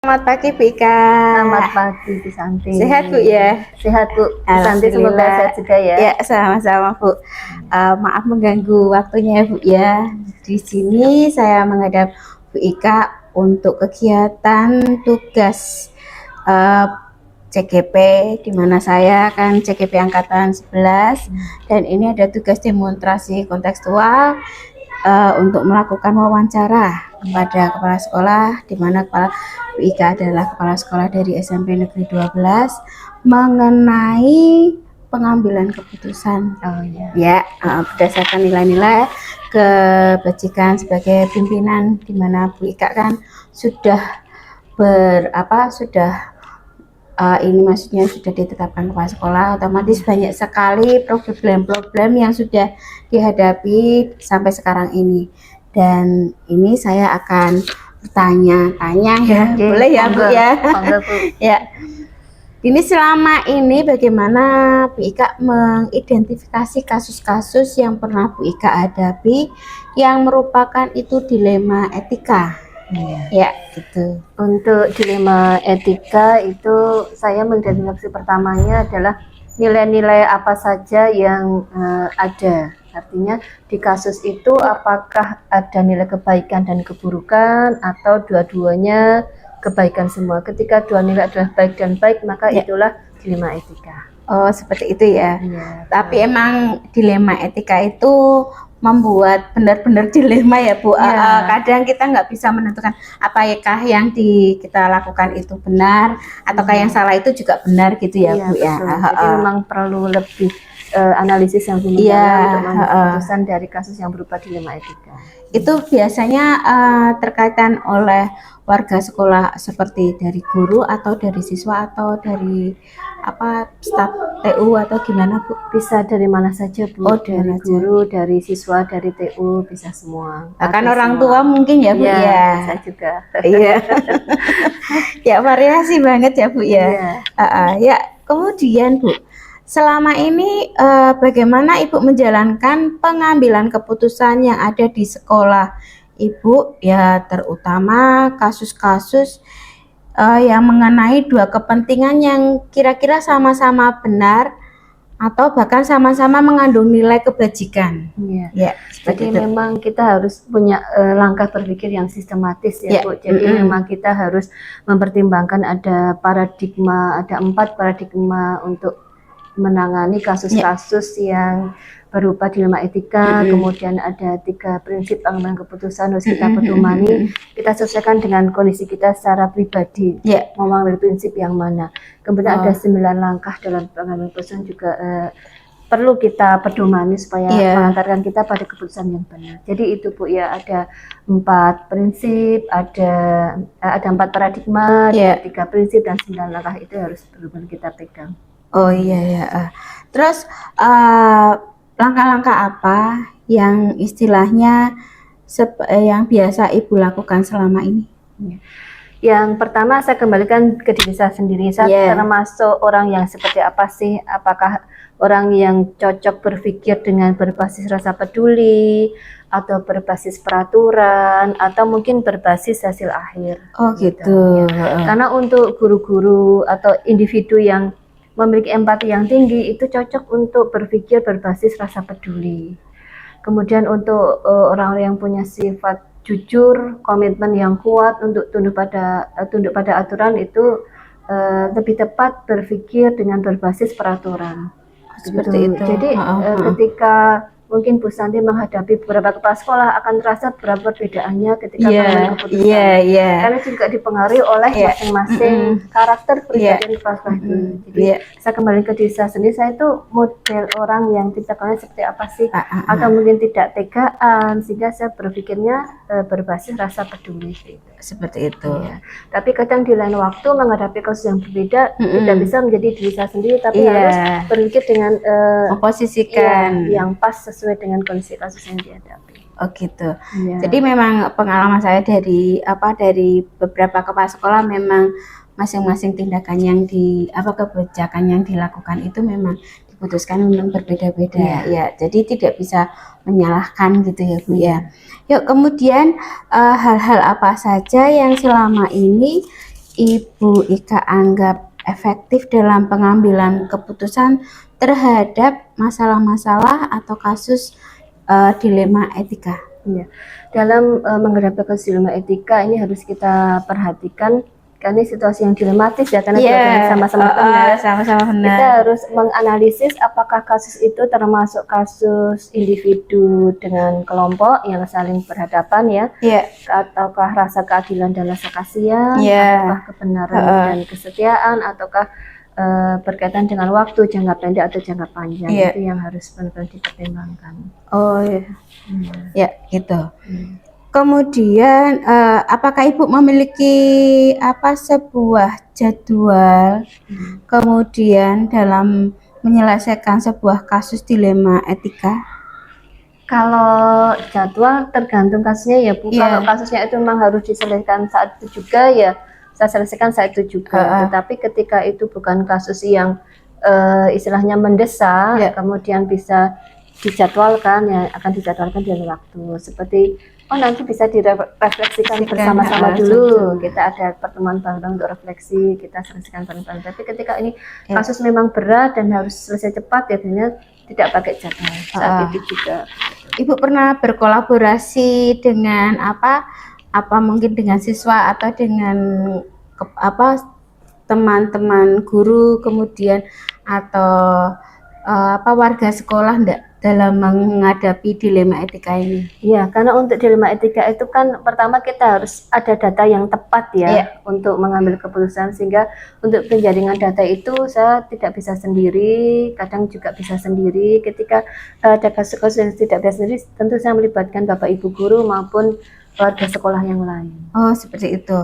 Selamat pagi Bu Ika. Selamat pagi Bu Santi. Sehat Bu ya? Sehat Bu. Bu Santi semoga sehat juga ya. Ya sama-sama Bu. Maaf mengganggu waktunya Bu ya. Di sini saya menghadap Bu Ika untuk kegiatan tugas CGP, di mana saya kan CGP angkatan 11 dan ini ada tugas demonstrasi kontekstual untuk melakukan wawancara kepada kepala sekolah, di mana kepala Bu Ika adalah kepala sekolah dari SMP Negeri 12 mengenai pengambilan keputusan berdasarkan nilai-nilai kebajikan sebagai pimpinan, di mana Bu Ika kan sudah ini maksudnya sudah ditetapkan kepala sekolah, otomatis banyak sekali problem-problem yang sudah dihadapi sampai sekarang ini. Dan ini saya akan bertanya-tanya ya, boleh ya Bu ya? Ya. Ini selama ini bagaimana Bu Ika mengidentifikasi kasus-kasus yang pernah Bu Ika hadapi yang merupakan itu dilema etika? Ya, gitu. Untuk dilema etika itu saya mengidentifikasi pertamanya adalah nilai-nilai apa saja yang ada. Artinya di kasus itu apakah ada nilai kebaikan dan keburukan atau dua-duanya kebaikan semua. Ketika dua nilai adalah baik dan baik, maka itulah dilema etika. Oh, seperti itu ya. Tapi emang dilema etika itu membuat benar-benar dilema ya Bu. Kadang kita nggak bisa menentukan apakah yang kita lakukan itu benar ataukah yang salah itu juga benar gitu ya Bu ya. Jadi memang perlu lebih analisis yang lebih mendalam untuk mengambil keputusan dari kasus yang berupa dilema etika. Itu biasanya terkaitan oleh warga sekolah seperti dari guru atau dari siswa atau dari staf TU atau gimana Bu? Bisa dari mana saja Bu. Dari guru, dari siswa, dari TU, bisa semua. Kan orang tua mungkin ya Bu ya. Bisa juga. Iya. Ya variasi banget ya Bu ya. Ya kemudian Bu, selama ini bagaimana Ibu menjalankan pengambilan keputusan yang ada di sekolah Ibu ya, terutama kasus-kasus yang mengenai dua kepentingan yang kira-kira sama-sama benar atau bahkan sama-sama mengandung nilai kebajikan. Ya, jadi memang kita harus punya langkah berpikir yang sistematis ya Bu. Jadi memang kita harus mempertimbangkan ada 4 paradigma untuk menangani kasus-kasus yang berupa dilema etika. Kemudian ada 3 prinsip pengambilan keputusan harus kita pedomani. Kita sesuaikan dengan kondisi kita secara pribadi, mau mengambil prinsip yang mana. Kemudian ada 9 langkah dalam pengambilan keputusan juga perlu kita pedomani supaya mengantarkan kita pada keputusan yang benar. Jadi itu Bu ya, ada 4 prinsip, ada 4 paradigma, 3 prinsip dan 9 langkah itu harus benar-benar kita pegang. Oh iya. Terus langkah-langkah apa yang istilahnya yang biasa Ibu lakukan selama ini? Yang pertama saya kembalikan ke diri saya sendiri. Saya termasuk orang yang seperti apa sih? Apakah orang yang cocok berpikir dengan berbasis rasa peduli atau berbasis peraturan atau mungkin berbasis hasil akhir? Oh gitu. Karena untuk guru-guru atau individu yang memiliki empati yang tinggi itu cocok untuk berpikir berbasis rasa peduli. Kemudian untuk orang-orang yang punya sifat jujur, komitmen yang kuat untuk tunduk pada aturan itu lebih tepat berpikir dengan berbasis peraturan. Seperti itu. Jadi ketika mungkin Bu Santi menghadapi beberapa kepala sekolah akan terasa berapa perbedaannya ketika mengambil keputusan. Karena juga dipengaruhi oleh masing-masing karakter pribadi kepala sekolah itu. Jadi saya kembali ke diri saya sendiri, saya itu model orang yang tipikalnya seperti apa sih? Atau mungkin tidak tegaan, sehingga saya berpikirnya berbasis rasa peduli. Seperti itu. Tapi kadang di lain waktu menghadapi kasus yang berbeda tidak bisa menjadi diri saya sendiri, tapi harus berpikir dengan memposisikan yang pas sesuai dengan kondisi kasus yang dihadapi. Oh gitu. Jadi memang pengalaman saya dari beberapa kepala sekolah, memang masing-masing tindakan yang kebijakan yang dilakukan itu memang diputuskan memang berbeda-beda ya. Jadi tidak bisa menyalahkan gitu ya Bu ya. Yuk kemudian hal-hal apa saja yang selama ini Ibu Ika anggap efektif dalam pengambilan keputusan terhadap masalah-masalah atau kasus dilema etika? Ya. Dalam menghadapi kasus dilema etika ini harus kita perhatikan karena ini situasi yang dilematis ya, karena dua-duanya sama-sama benar. Sama-sama benar. Kita harus menganalisis apakah kasus itu termasuk kasus individu dengan kelompok yang saling berhadapan ya, ataukah rasa keadilan dan rasa kasihan, ataukah kebenaran dan kesetiaan, ataukah berkaitan dengan waktu jangka pendek atau jangka panjang. Itu yang harus benar-benar dipertimbangkan. Oh iya, ya gitu. Kemudian apakah Ibu memiliki sebuah jadwal kemudian dalam menyelesaikan sebuah kasus dilema etika? Kalau jadwal tergantung kasusnya ya Bu. Kalau kasusnya itu memang harus diselesaikan saat itu juga ya saya selesaikan saat itu juga. Tetapi ketika itu bukan kasus yang istilahnya mendesak, kemudian bisa dijadwalkan ya, akan dijadwalkan di waktu seperti nanti bisa direfleksikan bersama-sama dulu. Kita ada pertemuan bareng untuk refleksi, kita selesaikan bareng-bareng. Tapi ketika ini kasus memang berat dan harus selesai cepat, ya biasanya tidak pakai jadwal saat itu juga. Ibu pernah berkolaborasi dengan mungkin dengan siswa atau dengan teman-teman guru kemudian atau warga sekolah enggak dalam menghadapi dilema etika ini? Ya, karena untuk dilema etika itu kan pertama kita harus ada data yang tepat ya untuk mengambil keputusan, sehingga untuk penjaringan data itu saya tidak bisa sendiri, kadang juga bisa sendiri. Ketika ada kasus-kasus yang tidak bisa sendiri, tentu saya melibatkan Bapak Ibu guru maupun warga sekolah yang lain. Oh, seperti itu.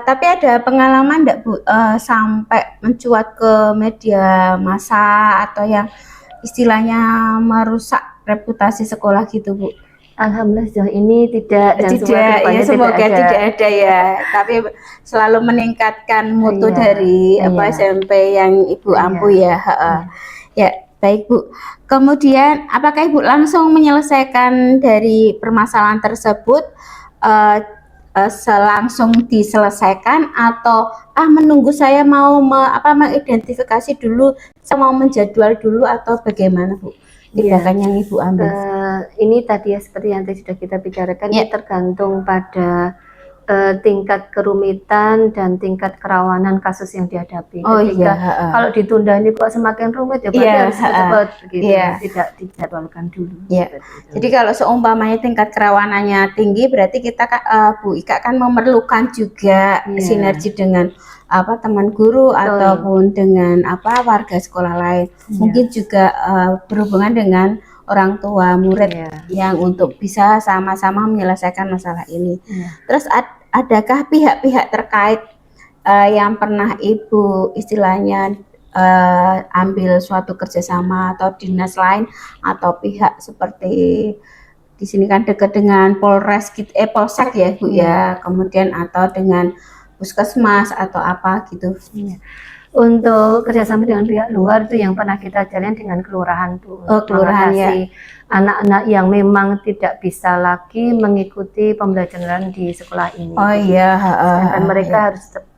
Tapi ada pengalaman enggak Bu sampai mencuat ke media massa atau yang istilahnya merusak reputasi sekolah gitu Bu? Alhamdulillah sejauh ini tidak, dan semoga tidak ada ya. Tapi selalu meningkatkan mutu dari SMP yang Ibu ampuh ya. Ya, baik Bu. Kemudian apakah Ibu langsung menyelesaikan dari permasalahan tersebut langsung diselesaikan atau menunggu saya mau mengidentifikasi dulu, saya mau menjadwal dulu, atau bagaimana Bu tindakan yang Ibu ambil? Ini tadi ya seperti yang tadi sudah kita bicarakan, ini tergantung pada tingkat kerumitan dan tingkat kerawanan kasus yang dihadapi. Kalau ditunda ini kok semakin rumit ya berarti harus cepat gitu, tidak dijadwalkan dulu. Jadi kalau seumpamanya tingkat kerawanannya tinggi, berarti kita Bu Ika kan memerlukan juga sinergi dengan teman guru ataupun dengan warga sekolah lain. Mungkin juga berhubungan dengan orang tua murid yang untuk bisa sama-sama menyelesaikan masalah ini. Terus adakah pihak-pihak terkait yang pernah Ibu istilahnya ambil suatu kerjasama atau dinas lain atau pihak seperti di sini kan dekat dengan Polsek ya Bu ya, kemudian atau dengan puskesmas atau apa gitu? Untuk kerjasama dengan pihak luar itu yang pernah kita jalin dengan kelurahan tuh, kelurahan anak-anak yang memang tidak bisa lagi mengikuti pembelajaran di sekolah ini. Sedangkan mereka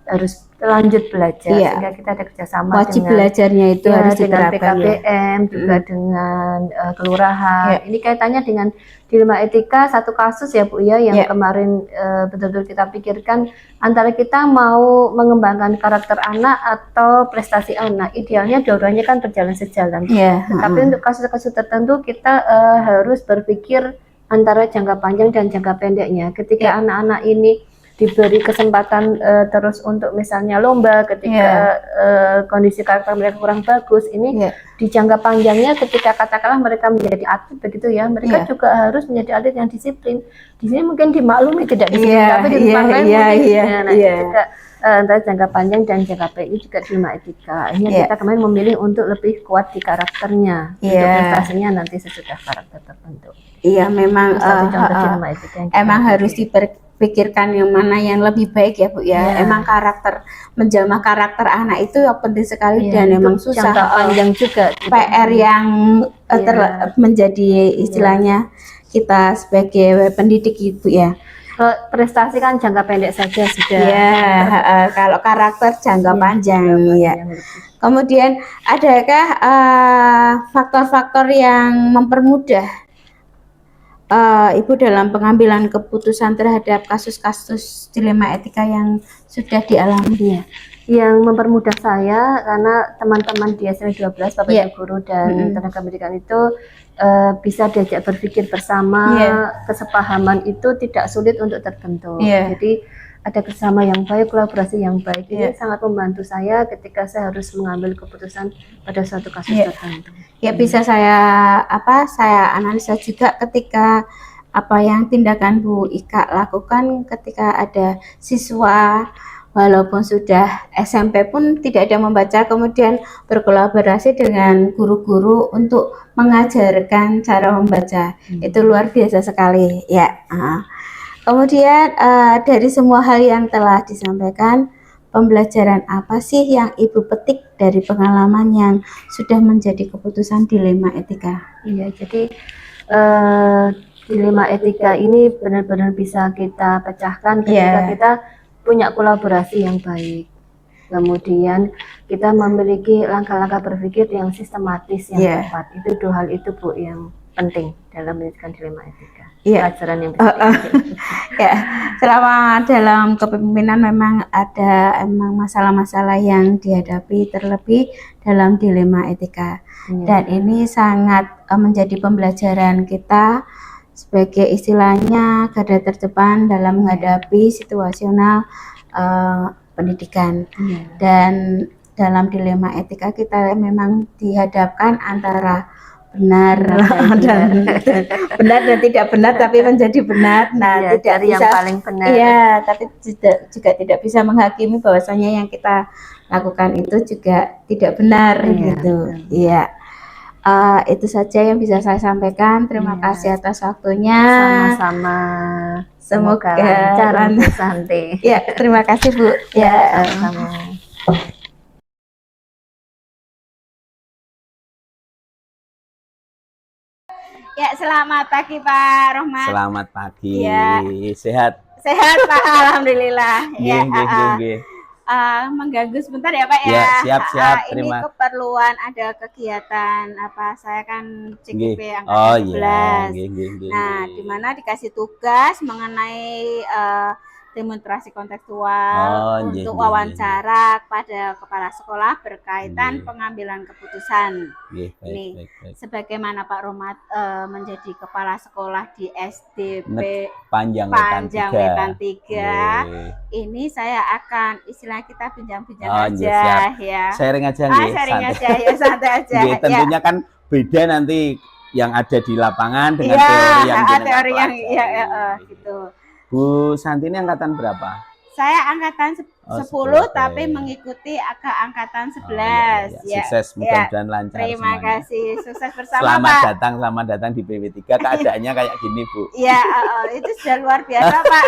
harus lanjut belajar, sehingga kita ada kerjasama wajib belajarnya itu harus dengan PKBM juga dengan kelurahan. Ini kaitannya dengan dilema etika, satu kasus ya Bu ya, yang kemarin betul-betul kita pikirkan antara kita mau mengembangkan karakter anak atau prestasi anak. Idealnya dua-duanya kan berjalan sejalan. Tapi untuk kasus-kasus tertentu kita harus berpikir antara jangka panjang dan jangka pendeknya. Ketika anak-anak ini diberi kesempatan terus untuk misalnya lomba, ketika kondisi karakter mereka kurang bagus, ini di jangka panjangnya ketika katakanlah mereka menjadi atlet begitu ya, mereka juga harus menjadi atlet yang disiplin. Di sini mungkin dimaklumi tidak disiplin, tapi di tempat lain mungkin antara jangka panjang dan jangka pendek ini juga dilema etika. Akhirnya kita kemarin memilih untuk lebih kuat di karakternya, untuk prestasinya nanti sesudah karakter terbentuk. Memang emang harus pikirkan yang mana yang lebih baik ya Bu ya. Emang menjamah karakter anak itu yang penting sekali dan memang susah. Jangka panjang juga PR yang menjadi istilahnya kita sebagai pendidik Ibu ya. Kalau prestasi kan jangka pendek saja sudah. Ya, kalau karakter jangka panjang ya. Kemudian adakah faktor-faktor yang mempermudah Ibu dalam pengambilan keputusan terhadap kasus-kasus dilema etika yang sudah dialami? Yang mempermudah saya karena teman-teman di SMA 12 Bapak Ibu guru dan tenaga pendidikan itu bisa diajak berpikir bersama, kesepahaman itu tidak sulit untuk terbentuk. Jadi ada kerjasama yang baik, kolaborasi yang baik. Ini sangat membantu saya ketika saya harus mengambil keputusan pada suatu kasus tertentu. Ya, bisa saya analisa juga ketika apa yang tindakan Bu Ika lakukan ketika ada siswa walaupun sudah SMP pun tidak ada membaca, kemudian berkolaborasi dengan guru-guru untuk mengajarkan cara membaca. Itu luar biasa sekali ya. Kemudian dari semua hal yang telah disampaikan, pembelajaran apa sih yang Ibu petik dari pengalaman yang sudah menjadi keputusan dilema etika? Iya, jadi dilema etika ini benar-benar bisa kita pecahkan ketika kita punya kolaborasi yang baik. Kemudian kita memiliki langkah-langkah berpikir yang sistematis yang tepat. Itu dua hal itu Bu yang penting dalam menyelesaikan dilema etika. Pelajaran yang penting. Selama dalam kepemimpinan memang ada masalah-masalah yang dihadapi terlebih dalam dilema etika. Dan ini sangat menjadi pembelajaran kita sebagai istilahnya garda terdepan dalam menghadapi situasional pendidikan. Dan dalam dilema etika kita memang dihadapkan antara benar dan tidak benar, tapi menjadi benar. Nah, tidak bisa yang paling benar. Iya, tapi juga tidak bisa menghakimi bahwasanya yang kita lakukan itu juga tidak benar gitu. Iya. Itu saja yang bisa saya sampaikan. Terima kasih atas waktunya. Sama-sama. Semoga lancar Bu Santi. Ya, terima kasih Bu. Ya, sama-sama. Ya, selamat pagi Pak Rohmat. Selamat pagi. Sehat. Sehat Pak, alhamdulillah. Nggih. Mengganggu sebentar ya Pak ya. Ya, siap. Ini keperluan ada kegiatan saya kan CGP angkatan 11. Nah, di mana dikasih tugas mengenai demonstrasi kontekstual untuk wawancara pada kepala sekolah berkaitan pengambilan keputusan. Baik. Sebagaimana Pak Rohmat menjadi kepala sekolah di SDP Panjang Wetan 3. Ini saya akan kita bincang-bincang aja ya. Sharing aja sharing aja ya, santai aja. Tentunya kan beda nanti yang ada di lapangan dengan teori yang gitu. Bu Santi ini angkatan berapa? Saya angkatan 10 tapi mengikuti angkatan 11. Sukses, mudah-mudadan lancar. Terima kasih, sukses bersama Selamat Pak. Selamat datang di PW3. Keadaannya kayak gini Bu. Iya, itu sudah luar biasa Pak.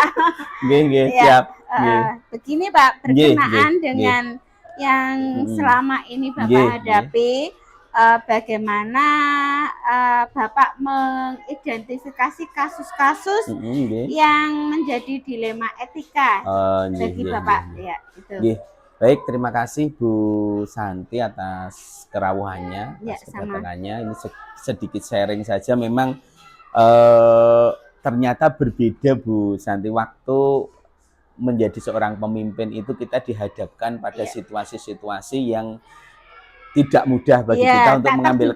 Siap. Begini Pak, berkenaan dengan yang selama ini Bapak hadapi. Bagaimana Bapak mengidentifikasi kasus-kasus yang menjadi dilema etika bagi Bapak itu. Baik, terima kasih Bu Santi atas kerawuhannya, atas kedatangannya. Ini sedikit sharing saja. Memang ternyata berbeda Bu Santi, waktu menjadi seorang pemimpin itu kita dihadapkan pada situasi-situasi yang tidak mudah bagi kita untuk mengambil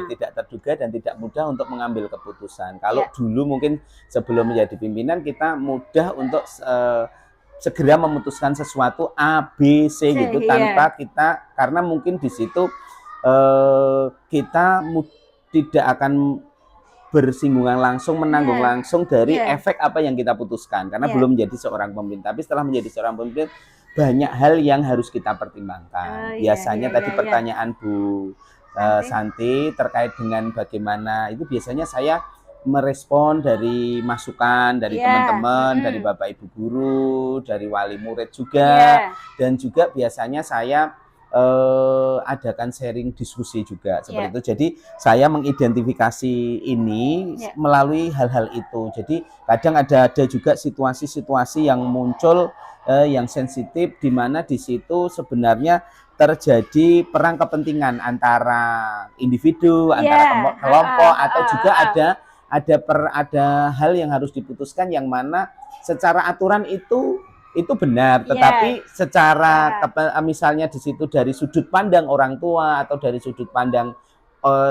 tidak terduga dan tidak mudah untuk mengambil keputusan. Kalau dulu mungkin sebelum menjadi pimpinan kita mudah untuk segera memutuskan sesuatu A, B, C gitu tanpa kita, karena mungkin di situ kita tidak akan bersinggungan langsung, menanggung langsung dari efek apa yang kita putuskan karena belum menjadi seorang pemimpin. Tapi setelah menjadi seorang pemimpin banyak hal yang harus kita pertimbangkan. Biasanya tadi pertanyaan Bu Santi terkait dengan bagaimana itu, biasanya saya merespon dari masukan dari teman-teman, dari Bapak Ibu guru, dari wali murid juga, dan juga biasanya saya adakan sharing diskusi juga seperti itu. Jadi saya mengidentifikasi ini melalui hal-hal itu. Jadi kadang ada juga situasi-situasi yang muncul yang sensitif, di mana di situ sebenarnya terjadi perang kepentingan antara individu, antara kelompok, atau juga ada hal yang harus diputuskan yang mana secara aturan itu benar, tetapi secara misalnya di situ dari sudut pandang orang tua atau dari sudut pandang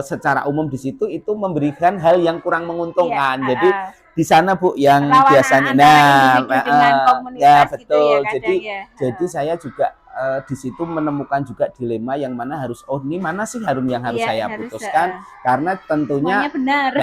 secara umum di situ itu memberikan hal yang kurang menguntungkan. Jadi di sana Bu yang biasanya betul. Jadi saya juga di situ menemukan juga dilema yang mana harus ini mana sih yang harus saya putuskan, karena tentunya benar.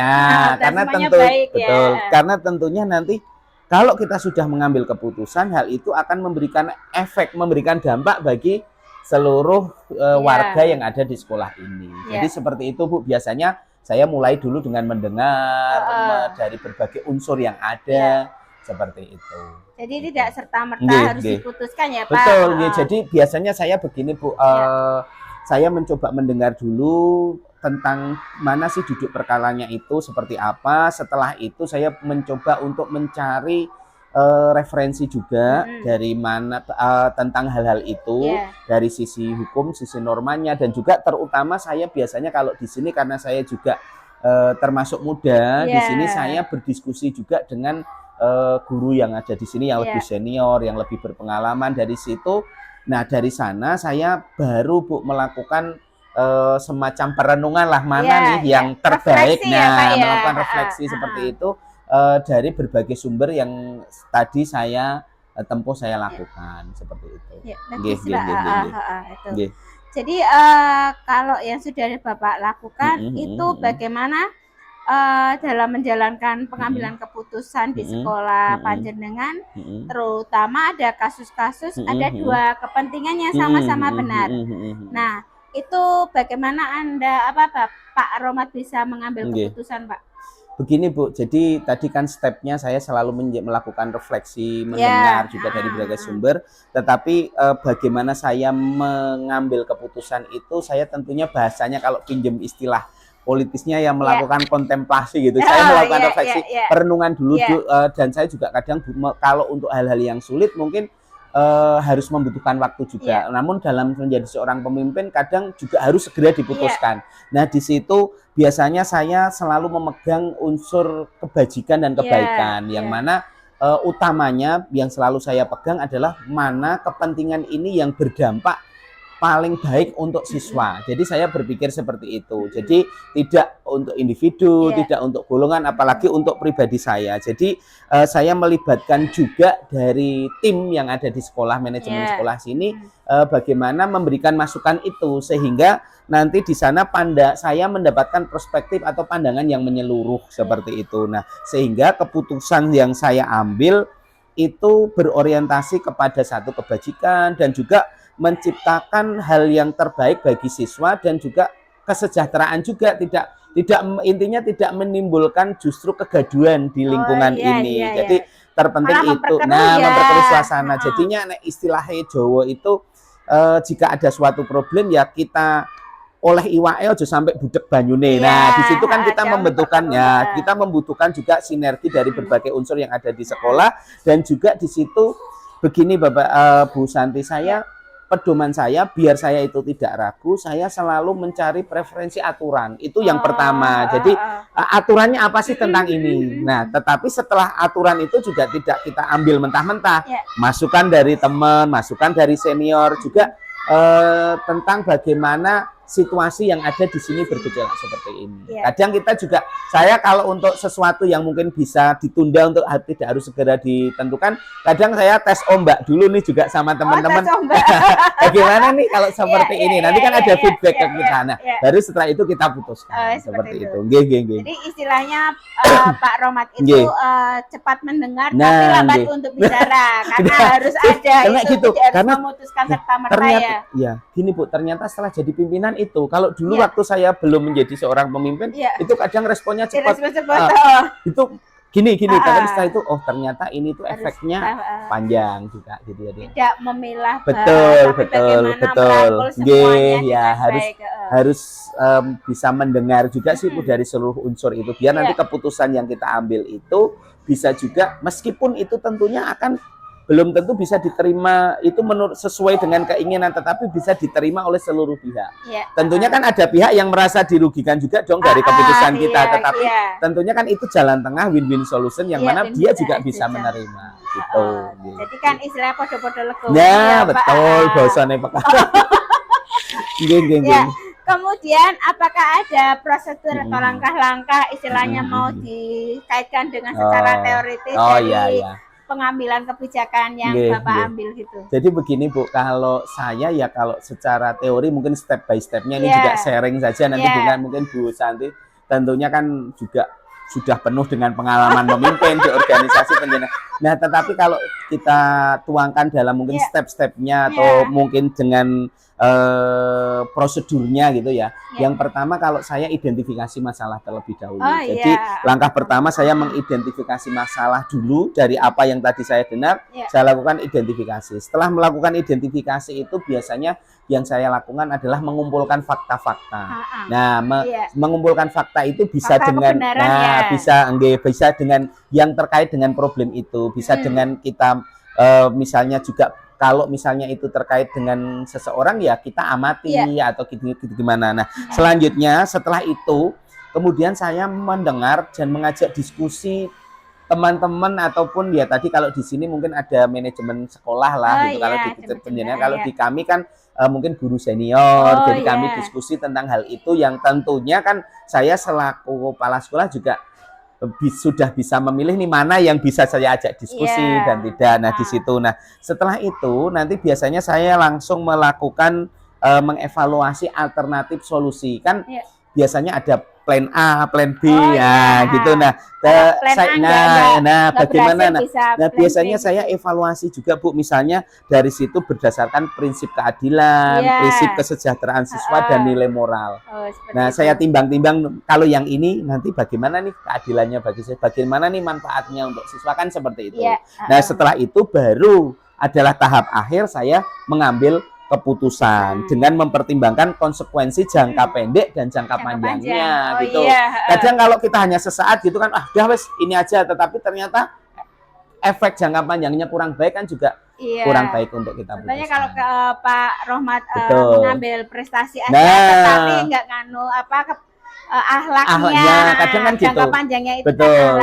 Karena baik, betul. Karena tentunya nanti kalau kita sudah mengambil keputusan, hal itu akan memberikan efek, memberikan dampak bagi seluruh warga yang ada di sekolah ini. Jadi seperti itu Bu, biasanya saya mulai dulu dengan mendengar dari berbagai unsur yang ada, seperti itu. Jadi tidak serta-merta harus diputuskan ya Pak? Betul, jadi biasanya saya begini Bu, saya mencoba mendengar dulu tentang mana sih duduk perkalanya itu seperti apa. Setelah itu saya mencoba untuk mencari referensi juga dari mana tentang hal-hal itu, dari sisi hukum, sisi normanya, dan juga terutama saya biasanya kalau di sini karena saya juga termasuk muda, di sini saya berdiskusi juga dengan guru yang ada di sini yang lebih senior, yang lebih berpengalaman. Dari situ, nah dari sana saya baru Bu melakukan semacam perenungan lah mana nih yang terbaik, melakukan refleksi seperti itu dari berbagai sumber yang tadi saya tempuh, saya lakukan seperti itu. Jadi kalau yang sudah Bapak lakukan itu bagaimana dalam menjalankan pengambilan keputusan di sekolah panjenengan, terutama ada kasus-kasus ada dua kepentingan yang sama-sama benar. Nah, itu bagaimana Pak Romat bisa mengambil keputusan, Pak? Begini Bu, jadi tadi kan stepnya saya selalu melakukan refleksi, mendengar juga dari berbagai sumber, tetapi bagaimana saya mengambil keputusan itu, saya tentunya bahasanya kalau pinjem istilah politisnya yang melakukan kontemplasi gitu. Saya melakukan refleksi, perenungan dulu, dan saya juga kadang kalau untuk hal-hal yang sulit mungkin harus membutuhkan waktu juga. Namun dalam menjadi seorang pemimpin kadang juga harus segera diputuskan. Nah di situ biasanya saya selalu memegang unsur kebajikan dan kebaikan, yang mana utamanya yang selalu saya pegang adalah mana kepentingan ini yang berdampak paling baik untuk siswa. Jadi saya berpikir seperti itu. Jadi tidak untuk individu, tidak untuk golongan, apalagi untuk pribadi saya. Jadi saya melibatkan juga dari tim yang ada di sekolah, manajemen sekolah sini, bagaimana memberikan masukan itu sehingga nanti di sana saya mendapatkan perspektif atau pandangan yang menyeluruh seperti itu. Nah, sehingga keputusan yang saya ambil itu berorientasi kepada satu kebajikan dan juga menciptakan hal yang terbaik bagi siswa dan juga kesejahteraan juga, intinya tidak menimbulkan justru kegaduhan di lingkungan ini. Jadi terpenting itu memperkeruh suasana. Jadinya istilahnya Jawa itu jika ada suatu problem ya kita oleh iwae aja sampai budek banyune. Nah, di situ kan kita kita membutuhkan juga sinergi dari berbagai unsur yang ada di sekolah, dan juga di situ begini Bapak Bu Santi, pedoman saya biar saya itu tidak ragu, saya selalu mencari preferensi aturan. Itu yang pertama. Jadi aturannya apa sih tentang ini? Nah, tetapi setelah aturan itu juga tidak kita ambil mentah-mentah. Masukan dari teman, masukan dari senior juga tentang bagaimana situasi yang ada di sini bergejolak seperti ini. Kadang kita juga, saya kalau untuk sesuatu yang mungkin bisa ditunda untuk tidak harus segera ditentukan, kadang saya tes ombak dulu nih juga sama teman-teman. Bagaimana nih kalau seperti ini? Nanti kan ada feedback ke kita. Nah, baru setelah itu kita putuskan seperti itu. Jadi istilahnya Pak Romat itu cepat mendengar tapi lambat untuk bicara, karena harus ada itu, tidak harus memutuskan serta-merta ya. Gini Bu, ternyata setelah jadi pimpinan itu, kalau dulu waktu saya belum menjadi seorang pemimpin, itu kadang responnya cepat. Itu gini tapi setelah itu oh ternyata ini tuh efeknya panjang juga gitu ya. Tidak memilah betul tapi bagaimana merangkul Nggih, semuanya ya dengan harus baik. harus bisa mendengar juga sih Bu dari seluruh unsur itu biar nanti keputusan yang kita ambil itu bisa juga meskipun itu tentunya akan belum tentu bisa diterima itu menurut sesuai dengan keinginan tetapi bisa diterima oleh seluruh pihak. Tentunya kan ada pihak yang merasa dirugikan juga dong dari keputusan kita tetapi tentunya kan itu jalan tengah win-win solution yang mana dia juga bisa menerima gitu. Jadi kan istilahnya podo-podo legowo. Nah, betul bahasane Pak. Ya. Kemudian apakah ada prosedur atau langkah-langkah istilahnya mau dikaitkan dengan secara teoritis dari pengambilan kebijakan yang Bapak ambil gitu. Jadi begini Bu, kalau saya ya kalau secara teori mungkin step by stepnya ini juga sharing saja nanti dengan mungkin Bu Santi tentunya kan juga sudah penuh dengan pengalaman memimpin di organisasi penjana. Nah, tetapi kalau kita tuangkan dalam mungkin step-stepnya atau mungkin dengan prosedurnya gitu ya. Yang pertama kalau saya identifikasi masalah terlebih dahulu. Jadi langkah pertama saya mengidentifikasi masalah dulu dari apa yang tadi saya dengar, saya lakukan identifikasi. Setelah melakukan identifikasi itu biasanya yang saya lakukan adalah mengumpulkan fakta-fakta. Nah, mengumpulkan fakta itu bisa dengan bisa dengan yang terkait dengan problem itu, bisa dengan kita misalnya juga kalau misalnya itu terkait dengan seseorang ya kita amati atau gitu gimana. Nah, selanjutnya setelah itu kemudian saya mendengar dan mengajak diskusi teman-teman ataupun ya tadi kalau di sini mungkin ada manajemen sekolah lah gitu kalau di penjenengan kalau di kami kan mungkin guru senior jadi kami diskusi tentang hal itu yang tentunya kan saya selaku kepala sekolah juga sudah bisa memilih nih mana yang bisa saya ajak diskusi dan tidak. Nah di situ. Nah setelah itu nanti biasanya saya langsung melakukan mengevaluasi alternatif solusi kan biasanya ada plan A, plan B, gitu. Nah, bagaimana? Nah, biasanya saya evaluasi juga Bu, misalnya dari situ berdasarkan prinsip keadilan, prinsip kesejahteraan siswa dan nilai moral. Nah, saya timbang-timbang kalau yang ini nanti bagaimana nih keadilannya bagi saya, bagaimana nih manfaatnya untuk siswa kan seperti itu. Nah, setelah itu baru adalah tahap akhir saya mengambil keputusan dengan mempertimbangkan konsekuensi jangka pendek dan jangka panjangnya gitu. Kadang kalau kita hanya sesaat gitu kan udah wes ini aja tetapi ternyata efek jangka panjangnya kurang baik kan juga kurang baik untuk kita putuskan. Contohnya kalau ke Pak Rohmat mengambil prestasi aja tetapi enggak nganu akhlaknya kadang kan jangka gitu. panjangnya itu betul.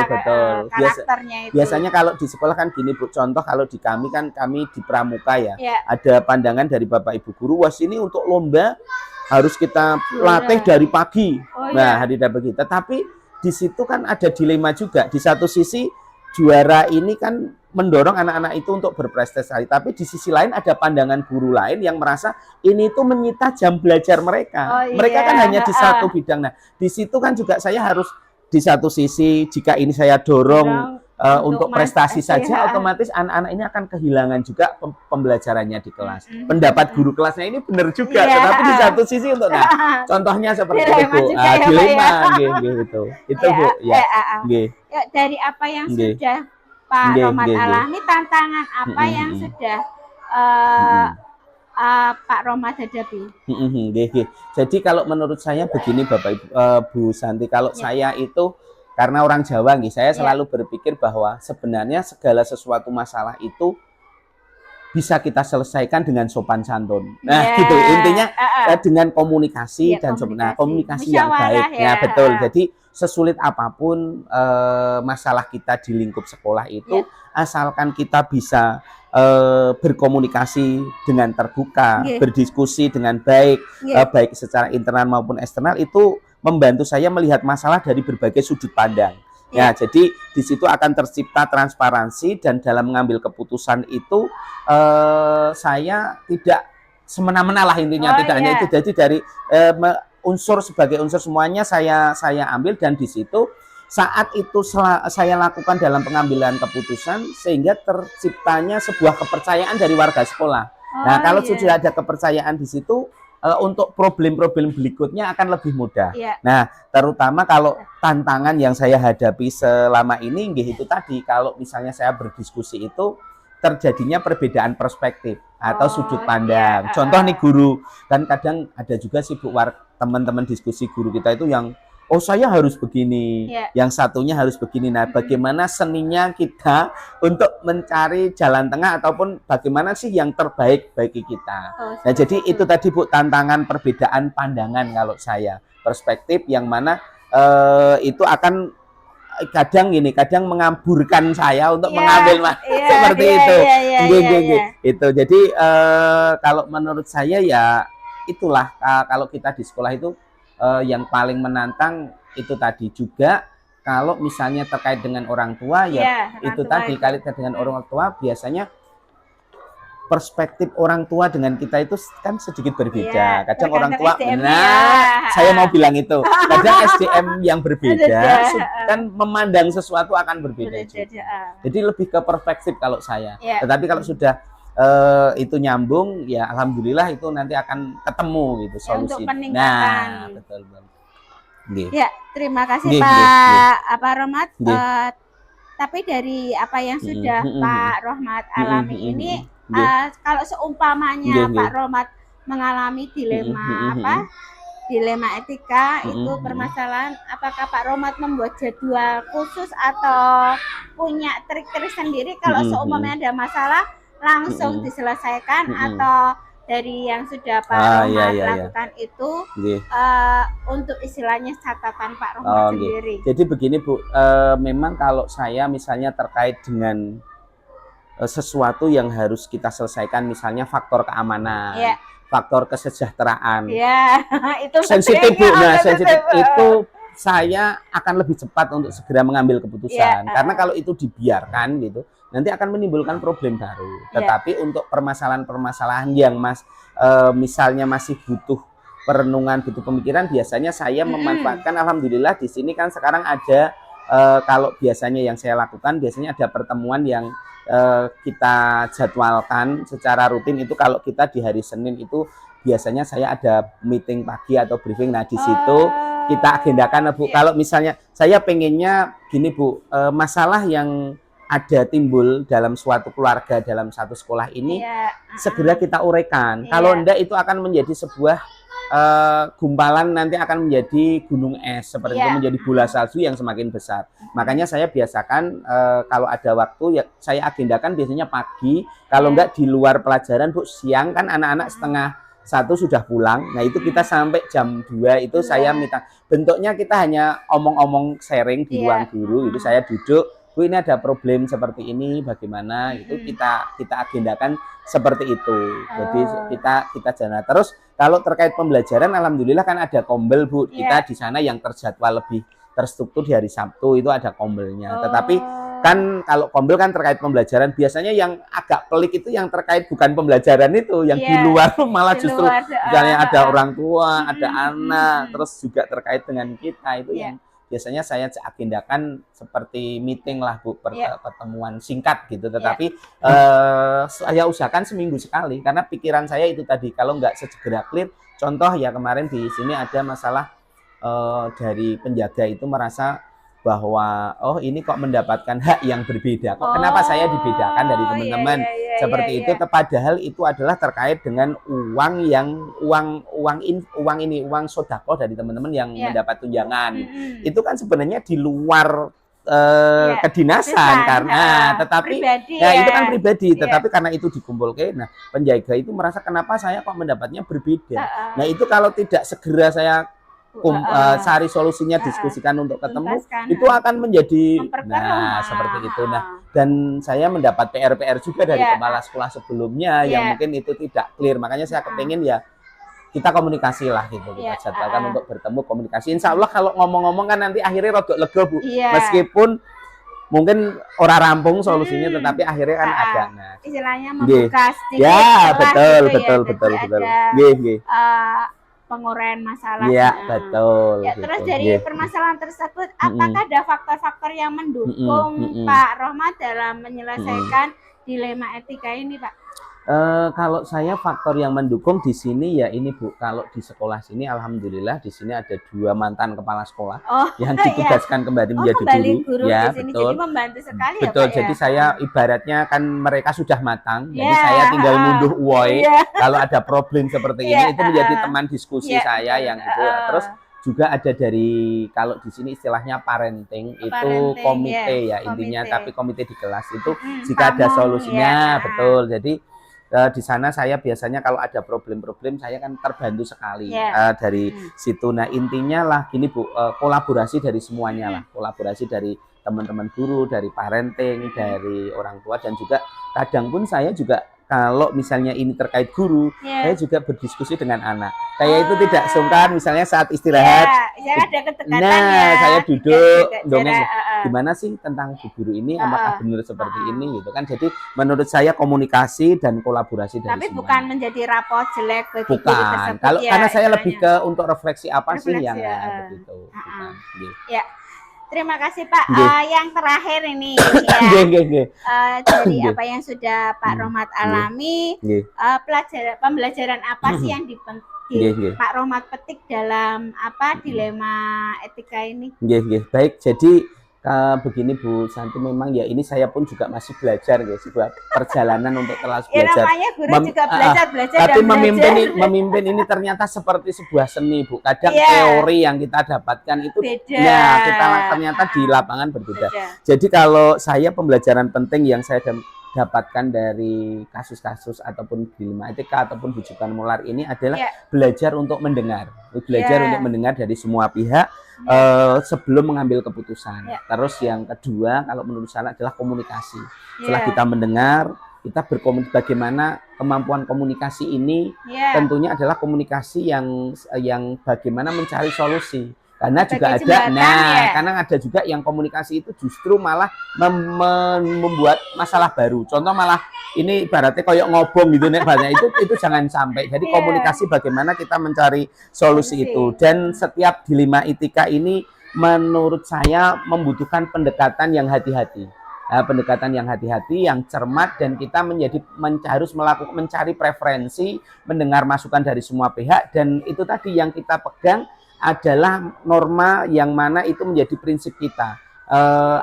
Karakternya itu. Biasanya kalau di sekolah kan gini Bu, contoh kalau di kami kan kami di pramuka ya, ada pandangan dari Bapak Ibu guru, wah ini untuk lomba harus kita latih dari pagi. Nah, hari pagi. Tetapi di situ kan ada dilema juga. Di satu sisi juara ini kan mendorong anak-anak itu untuk berprestasi, tapi di sisi lain ada pandangan guru lain yang merasa ini tuh menyita jam belajar mereka. Mereka kan hanya di satu bidang. Nah, di situ kan juga saya harus di satu sisi jika ini saya dorong untuk prestasi saja, otomatis anak-anak ini akan kehilangan juga pembelajarannya di kelas. Pendapat guru kelasnya ini benar juga, tetapi di satu sisi untuk contohnya seperti itu Bu, dilema gitu. Itu Bu, dari apa yang sudah Pak Rohmat alami, tantangan apa yang sudah Pak Rohmat hadapi? Jadi kalau menurut saya begini Bapak Ibu, Bu Santi, kalau saya itu karena orang Jawa saya selalu berpikir bahwa sebenarnya segala sesuatu masalah itu bisa kita selesaikan dengan sopan santun. Nah, gitu intinya dengan komunikasi dan komunikasi yang baik. Betul. Jadi sesulit apapun masalah kita di lingkup sekolah itu, asalkan kita bisa berkomunikasi dengan terbuka, berdiskusi dengan baik, baik secara internal maupun eksternal, itu membantu saya melihat masalah dari berbagai sudut pandang. Ya, jadi di situ akan tercipta transparansi dan dalam mengambil keputusan itu saya tidak semena-mena lah intinya, tidak hanya itu. Jadi dari unsur sebagai unsur semuanya saya ambil dan di situ saat itu saya lakukan dalam pengambilan keputusan sehingga terciptanya sebuah kepercayaan dari warga sekolah. Nah, kalau sudah ada kepercayaan di situ, untuk problem-problem berikutnya akan lebih mudah. Iya. Nah, terutama kalau tantangan yang saya hadapi selama ini itu tadi, kalau misalnya saya berdiskusi itu terjadinya perbedaan perspektif atau sudut pandang. Iya. Contoh nih guru, kan kadang ada juga sih Bu, teman-teman diskusi guru kita itu yang oh saya harus begini, yang satunya harus begini. Nah, bagaimana seninya kita untuk mencari jalan tengah ataupun bagaimana sih yang terbaik bagi kita. Nah, jadi itu tadi Bu, tantangan perbedaan pandangan kalau saya. Perspektif yang mana itu akan kadang mengaburkan saya untuk mengambil seperti itu. Itu. Jadi kalau menurut saya ya itulah kalau kita di sekolah itu yang paling menantang itu tadi juga kalau misalnya terkait dengan orang tua itu tadi kait dengan orang tua biasanya perspektif orang tua dengan kita itu kan sedikit berbeda. Kadang orang tua saya mau bilang itu kadang SDM yang berbeda kan memandang sesuatu akan berbeda juga. Jadi lebih ke perspektif kalau saya. Tetapi kalau sudah itu nyambung ya alhamdulillah itu nanti akan ketemu gitu solusi. Nah, betul. Ya, terima kasih Pak Rohmat. Tapi dari apa yang sudah Pak Rohmat alami ini kalau seumpamanya Pak Rohmat mengalami dilema etika itu permasalahan, apakah Pak Rohmat membuat jadwal khusus atau punya trik-trik sendiri kalau seumpamanya ada masalah langsung diselesaikan atau dari yang sudah Pak Rohmat lakukan itu untuk istilahnya catatan Pak Rohmat sendiri. Jadi begini Bu, memang kalau saya misalnya terkait dengan sesuatu yang harus kita selesaikan, misalnya faktor keamanan, faktor kesejahteraan, itu sensitif Bu. Nah, sensitif itu saya akan lebih cepat untuk segera mengambil keputusan karena kalau itu dibiarkan gitu nanti akan menimbulkan problem baru. Tetapi untuk permasalahan-permasalahan yang misalnya masih butuh perenungan, butuh pemikiran, biasanya saya memanfaatkan. Alhamdulillah di sini kan sekarang ada kalau biasanya yang saya lakukan biasanya ada pertemuan yang kita jadwalkan secara rutin. Itu kalau kita di hari Senin itu biasanya saya ada meeting pagi atau briefing. Nah, di situ kita agendakan Bu. Kalau misalnya saya pengennya gini Bu, masalah yang ada timbul dalam suatu keluarga, dalam satu sekolah ini segera kita uraikan. Kalau enggak itu akan menjadi sebuah gumpalan, nanti akan menjadi gunung es seperti itu, menjadi bola salju yang semakin besar. Makanya saya biasakan kalau ada waktu ya saya agendakan biasanya pagi. Kalau enggak di luar pelajaran Bu, siang kan anak-anak setengah 1 sudah pulang. Nah, itu kita sampai jam 2 itu saya minta bentuknya kita hanya omong-omong sharing di ruang guru. Itu saya duduk, Bu ini ada problem seperti ini, bagaimana itu kita agendakan seperti itu. Jadi kita jalan terus. Kalau terkait pembelajaran, alhamdulillah kan ada kombel Bu. Kita di sana yang terjadwal lebih terstruktur di hari Sabtu itu ada kombelnya. Tetapi kan kalau kombel kan terkait pembelajaran, biasanya yang agak pelik itu yang terkait bukan pembelajaran itu, yang di luar malah justru misalnya ada orang tua, ada anak, terus juga terkait dengan kita itu yang biasanya saya agendakan seperti meeting lah Bu, pertemuan singkat gitu. Tetapi saya usahakan seminggu sekali karena pikiran saya itu tadi kalau nggak segera clear. Contoh ya kemarin di sini ada masalah dari penjaga itu merasa bahwa oh ini kok mendapatkan hak yang berbeda, kok kenapa saya dibedakan dari teman-teman seperti itu. Padahal itu adalah terkait dengan uang sodako dari teman-teman yang mendapat tunjangan. Itu kan sebenarnya di luar kedinasan karena tetapi itu kan pribadi, tetapi karena itu dikumpulkan. Nah, penjaga itu merasa kenapa saya kok mendapatnya berbeda. Nah, itu kalau tidak segera saya cari solusinya, diskusikan untuk ketemu, itu akan menjadi seperti itu. Nah, dan saya mendapat PR juga dari kepala sekolah sebelumnya yang mungkin itu tidak clear. Makanya saya kepengen ya kita komunikasi lah gitu, kita jadwalkan untuk bertemu komunikasi. Insya Allah kalau ngomong-ngomong kan nanti akhirnya rodok lega Bu, meskipun mungkin orang rampung solusinya, tetapi akhirnya kan ada. Nah, istilahnya membuka sedikit betul. Penguraian masalah. Betul. Terus dari permasalahan tersebut, apakah ada faktor-faktor yang mendukung Pak Rohmat dalam menyelesaikan dilema etika ini, Pak? Kalau saya faktor yang mendukung di sini ya ini Bu, kalau di sekolah sini alhamdulillah di sini ada 2 mantan kepala sekolah yang ditugaskan kembali menjadi guru. Ya, di sini. betul. Jadi membantu sekali ya Betul, Pak jadi ya. saya ibaratnya kan mereka sudah matang, jadi Ya, saya tinggal ngunduh uwoy. Iya. Kalau ada problem seperti ini itu menjadi teman diskusi saya yang itu. Terus juga ada dari kalau di sini istilahnya parenting itu Parenting, komite ya komite. intinya, tapi komite di kelas itu jika ada solusinya betul. Jadi di sana saya biasanya kalau ada problem-problem saya kan terbantu sekali dari situ. Nah intinya lah gini Bu, kolaborasi dari semuanya lah, kolaborasi dari teman-teman guru, dari parenting, dari orang tua, dan juga kadang pun saya juga kalau misalnya ini terkait guru, saya juga berdiskusi dengan anak. Saya itu tidak sungkan misalnya saat istirahat. Ada kedekatan Saya duduk dongeng gimana sih tentang bu guru ini, apakah benar seperti ini gitu kan. Jadi menurut saya komunikasi dan kolaborasi dari Tapi semuanya. bukan menjadi rapot jelek bagi guru Bukan. tersebut Kalau ya, karena saya istilahnya. lebih ke untuk refleksi apa sih Refleksi, yang begitu. Ya. Terima kasih Pak. Yang terakhir ini dari apa yang sudah Pak Rohmat alami, pembelajaran apa sih yang Pak Rohmat petik dalam dilema etika ini? Baik, jadi begini Bu Santi, memang ya ini saya pun juga masih belajar ya, sebuah perjalanan untuk terus belajar. Namanya guru juga belajar tapi memimpin ini ternyata seperti sebuah seni Bu. Kadang teori yang kita dapatkan itu beda. Kita ternyata di lapangan berbeda. Jadi kalau saya pembelajaran penting yang saya dapatkan dari kasus-kasus ataupun dilema etika ataupun bujukan mular ini adalah belajar untuk mendengar. Belajar untuk mendengar dari semua pihak sebelum mengambil keputusan. Terus yang kedua kalau menurut saya adalah komunikasi. Setelah kita mendengar, kita berkomunikasi, bagaimana kemampuan komunikasi ini tentunya adalah komunikasi yang bagaimana mencari solusi. Karena juga ada, karena ada juga yang komunikasi itu justru malah membuat masalah baru. Contoh malah ini ibaratnya kayak ngobong gitu nih, itu jangan sampai. Jadi komunikasi bagaimana kita mencari solusi itu. Dan setiap dilema etika ini menurut saya membutuhkan pendekatan yang hati-hati. Pendekatan yang hati-hati, yang cermat, dan kita harus mencari preferensi, mendengar masukan dari semua pihak, dan itu tadi yang kita pegang adalah norma yang mana itu menjadi prinsip kita,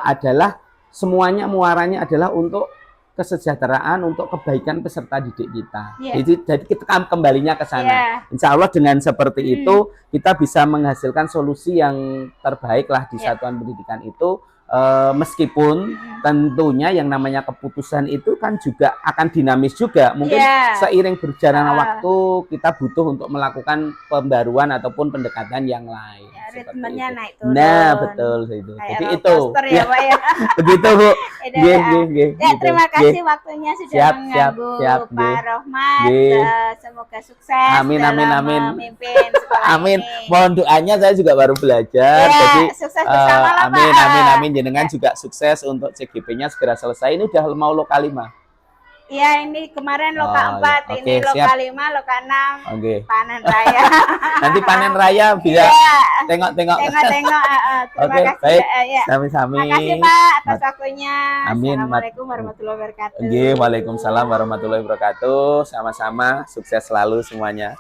adalah semuanya muaranya adalah untuk kesejahteraan, untuk kebaikan peserta didik kita. Jadi kita kembalinya ke sana. Insya Allah dengan seperti itu kita bisa menghasilkan solusi yang terbaik lah di satuan pendidikan itu. Meskipun tentunya yang namanya keputusan itu kan juga akan dinamis juga, mungkin seiring berjalannya waktu kita butuh untuk melakukan pembaruan ataupun pendekatan yang lain. Ritmenya naik turun. Nah betul itu. Jadi itu ya, Pak, ya. Begitu Bu. Terima kasih waktunya sudah mengganggu Pak Rohmat. Semoga sukses dalam memimpin sekolah ini. Mohon doanya, saya juga baru belajar. Jadi sukses bersama lah Pak. Amin. Jenengan juga sukses untuk CGP-nya segera selesai. Ini udah mau loka 5. Iya, ini kemarin loka 4, ini loka 5, loka 6. Panen raya. Nanti panen raya bisa tengok-tengok. Terima kasih. Sami-sami. Terima kasih Pak atas waktunya. Amin. Assalamualaikum warahmatullahi wabarakatuh. Waalaikumsalam warahmatullahi wabarakatuh. Sama-sama, sukses selalu semuanya.